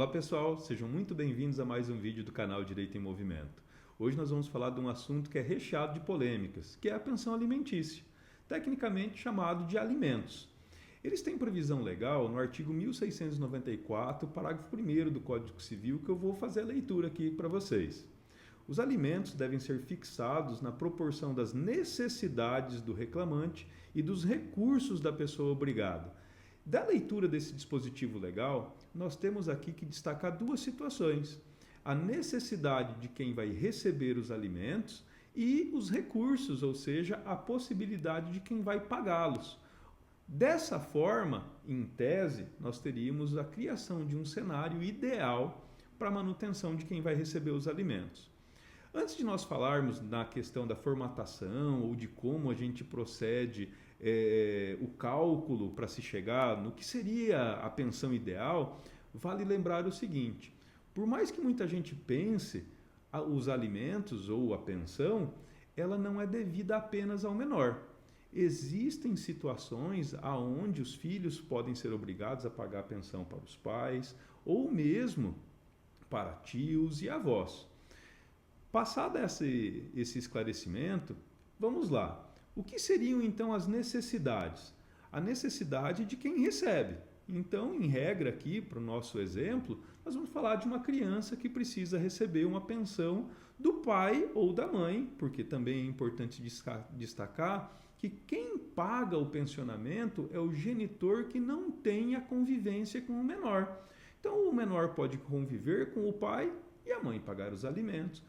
Olá pessoal, sejam muito bem-vindos a mais um vídeo do canal Direito em Movimento. Hoje nós vamos falar de um assunto que é recheado de polêmicas, que é a pensão alimentícia, tecnicamente chamado de alimentos. Eles têm previsão legal no artigo 1694, parágrafo 1º do Código Civil, que eu vou fazer a leitura aqui para vocês. Os alimentos devem ser fixados na proporção das necessidades do reclamante e dos recursos da pessoa obrigada. Da leitura desse dispositivo legal, nós temos aqui que destacar duas situações: a necessidade de quem vai receber os alimentos e os recursos, ou seja, a possibilidade de quem vai pagá-los. Dessa forma, em tese, nós teríamos a criação de um cenário ideal para a manutenção de quem vai receber os alimentos. Antes de nós falarmos na questão da formatação ou de como a gente procede o cálculo para se chegar no que seria a pensão ideal, vale lembrar o seguinte: por mais que muita gente pense, os alimentos ou a pensão, ela não é devida apenas ao menor. Existem situações onde os filhos podem ser obrigados a pagar a pensão para os pais ou mesmo para tios e avós. Passado esse esclarecimento, vamos lá. O que seriam então as necessidades? A necessidade de quem recebe. Então, em regra aqui, para o nosso exemplo, nós vamos falar de uma criança que precisa receber uma pensão do pai ou da mãe, porque também é importante destacar que quem paga o pensionamento é o genitor que não tem a convivência com o menor. Então, o menor pode conviver com o pai e a mãe pagar os alimentos.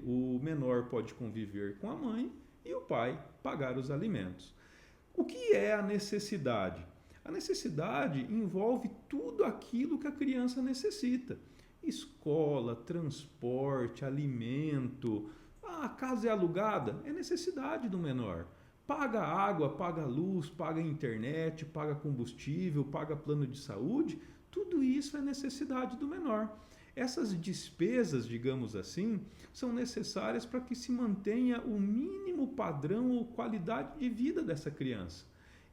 O menor pode conviver com a mãe e o pai pagar os alimentos. O que é a necessidade? A necessidade envolve tudo aquilo que a criança necessita: escola, transporte, alimento. A casa é alugada, é necessidade do menor. Paga água, paga luz, paga internet, paga combustível, paga plano de saúde. Tudo isso é necessidade do menor. Essas despesas, digamos assim, são necessárias para que se mantenha o mínimo padrão ou qualidade de vida dessa criança.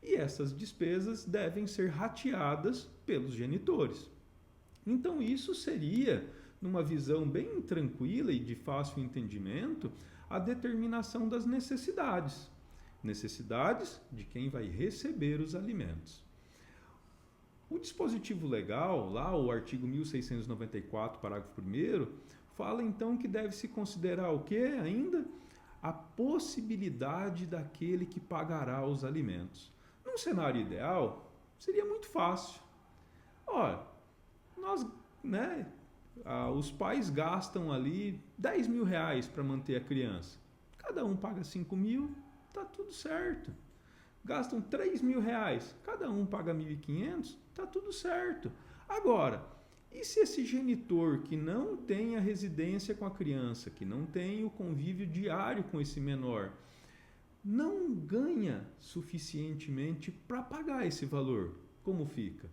E essas despesas devem ser rateadas pelos genitores. Então, isso seria, numa visão bem tranquila e de fácil entendimento, a determinação das necessidades. Necessidades de quem vai receber os alimentos. O dispositivo legal, lá o artigo 1694, parágrafo 1º, fala então que deve-se considerar o que ainda? A possibilidade daquele que pagará os alimentos. Num cenário ideal, seria muito fácil. Olha, os pais gastam ali 10 mil reais para manter a criança. Cada um paga 5 mil, tá tudo certo. Gastam 3 mil reais, cada um paga 1.500, está tudo certo. Agora, e se esse genitor que não tem a residência com a criança, que não tem o convívio diário com esse menor, não ganha suficientemente para pagar esse valor? Como fica?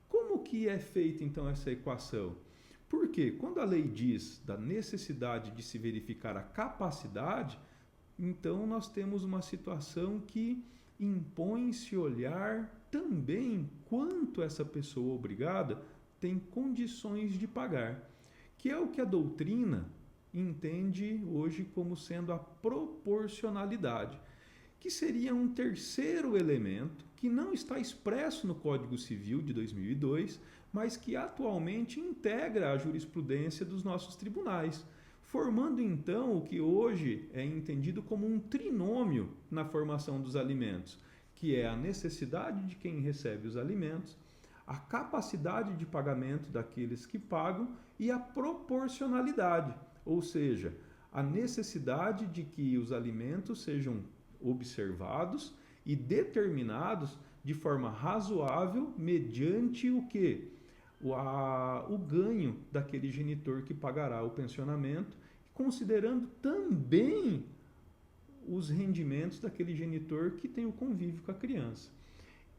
Como que é feita então essa equação? Porque quando a lei diz da necessidade de se verificar a capacidade, então nós temos uma situação que impõe-se olhar também quanto essa pessoa obrigada tem condições de pagar, que é o que a doutrina entende hoje como sendo a proporcionalidade, que seria um terceiro elemento que não está expresso no Código Civil de 2002, mas que atualmente integra a jurisprudência dos nossos tribunais, formando então o que hoje é entendido como um trinômio na formação dos alimentos, que é a necessidade de quem recebe os alimentos, a capacidade de pagamento daqueles que pagam e a proporcionalidade, ou seja, a necessidade de que os alimentos sejam observados e determinados de forma razoável mediante o quê? O ganho daquele genitor que pagará o pensionamento, considerando também os rendimentos daquele genitor que tem o convívio com a criança.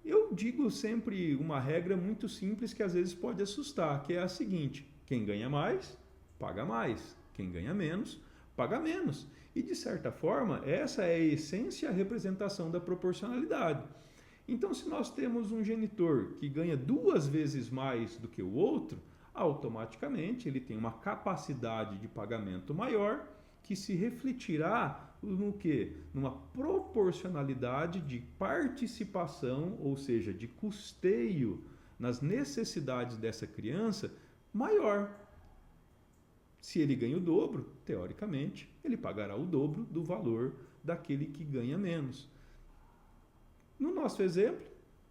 Eu digo sempre uma regra muito simples que às vezes pode assustar, que é a seguinte: quem ganha mais, paga mais. Quem ganha menos, paga menos. E, de certa forma, essa é a essência e a representação da proporcionalidade. Então, se nós temos um genitor que ganha 2 vezes mais do que o outro, automaticamente ele tem uma capacidade de pagamento maior que se refletirá no quê? Numa proporcionalidade de participação, ou seja, de custeio nas necessidades dessa criança maior. Se ele ganha o dobro, teoricamente, ele pagará o dobro do valor daquele que ganha menos. No nosso exemplo,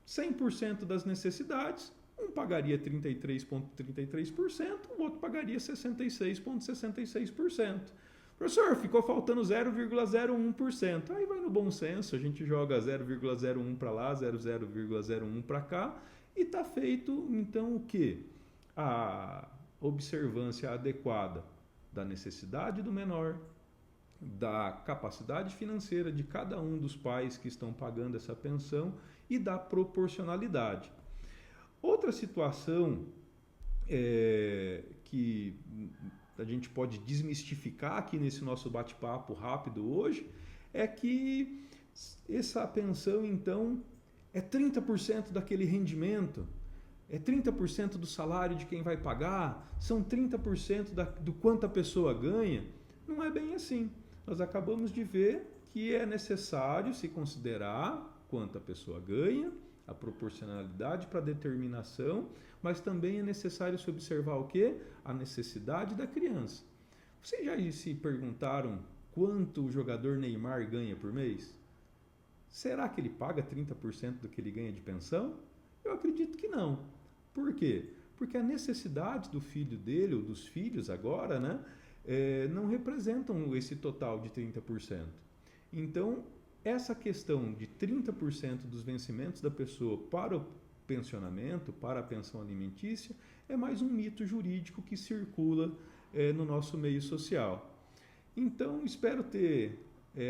100% das necessidades, um pagaria 33,33%, o outro pagaria 66,66%. Professor, ficou faltando 0,01%. Aí vai no bom senso, a gente joga 0,01 para lá, 0,01 para cá, e está feito, então, o quê? A observância adequada da necessidade do menor, da capacidade financeira de cada um dos pais que estão pagando essa pensão e da proporcionalidade. Outra situação que a gente pode desmistificar aqui nesse nosso bate-papo rápido hoje é que essa pensão, então, é 30% daquele rendimento, é 30% do salário de quem vai pagar, são 30% do quanto a pessoa ganha. Não é bem assim. Nós acabamos de ver que é necessário se considerar quanto a pessoa ganha, a proporcionalidade para a determinação, mas também é necessário se observar o quê? A necessidade da criança. Vocês já se perguntaram quanto o jogador Neymar ganha por mês? Será que ele paga 30% do que ele ganha de pensão? Eu acredito que não. Por quê? Porque a necessidade do filho dele, ou dos filhos agora, né, não representam esse total de 30%. Então, essa questão de 30% dos vencimentos da pessoa para o pensionamento, para a pensão alimentícia, é mais um mito jurídico que circula no nosso meio social. Então, espero ter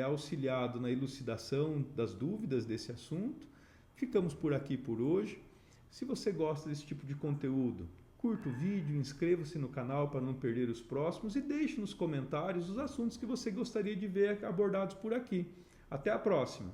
auxiliado na elucidação das dúvidas desse assunto. Ficamos por aqui por hoje. Se você gosta desse tipo de conteúdo, curta o vídeo, inscreva-se no canal para não perder os próximos e deixe nos comentários os assuntos que você gostaria de ver abordados por aqui. Até a próxima!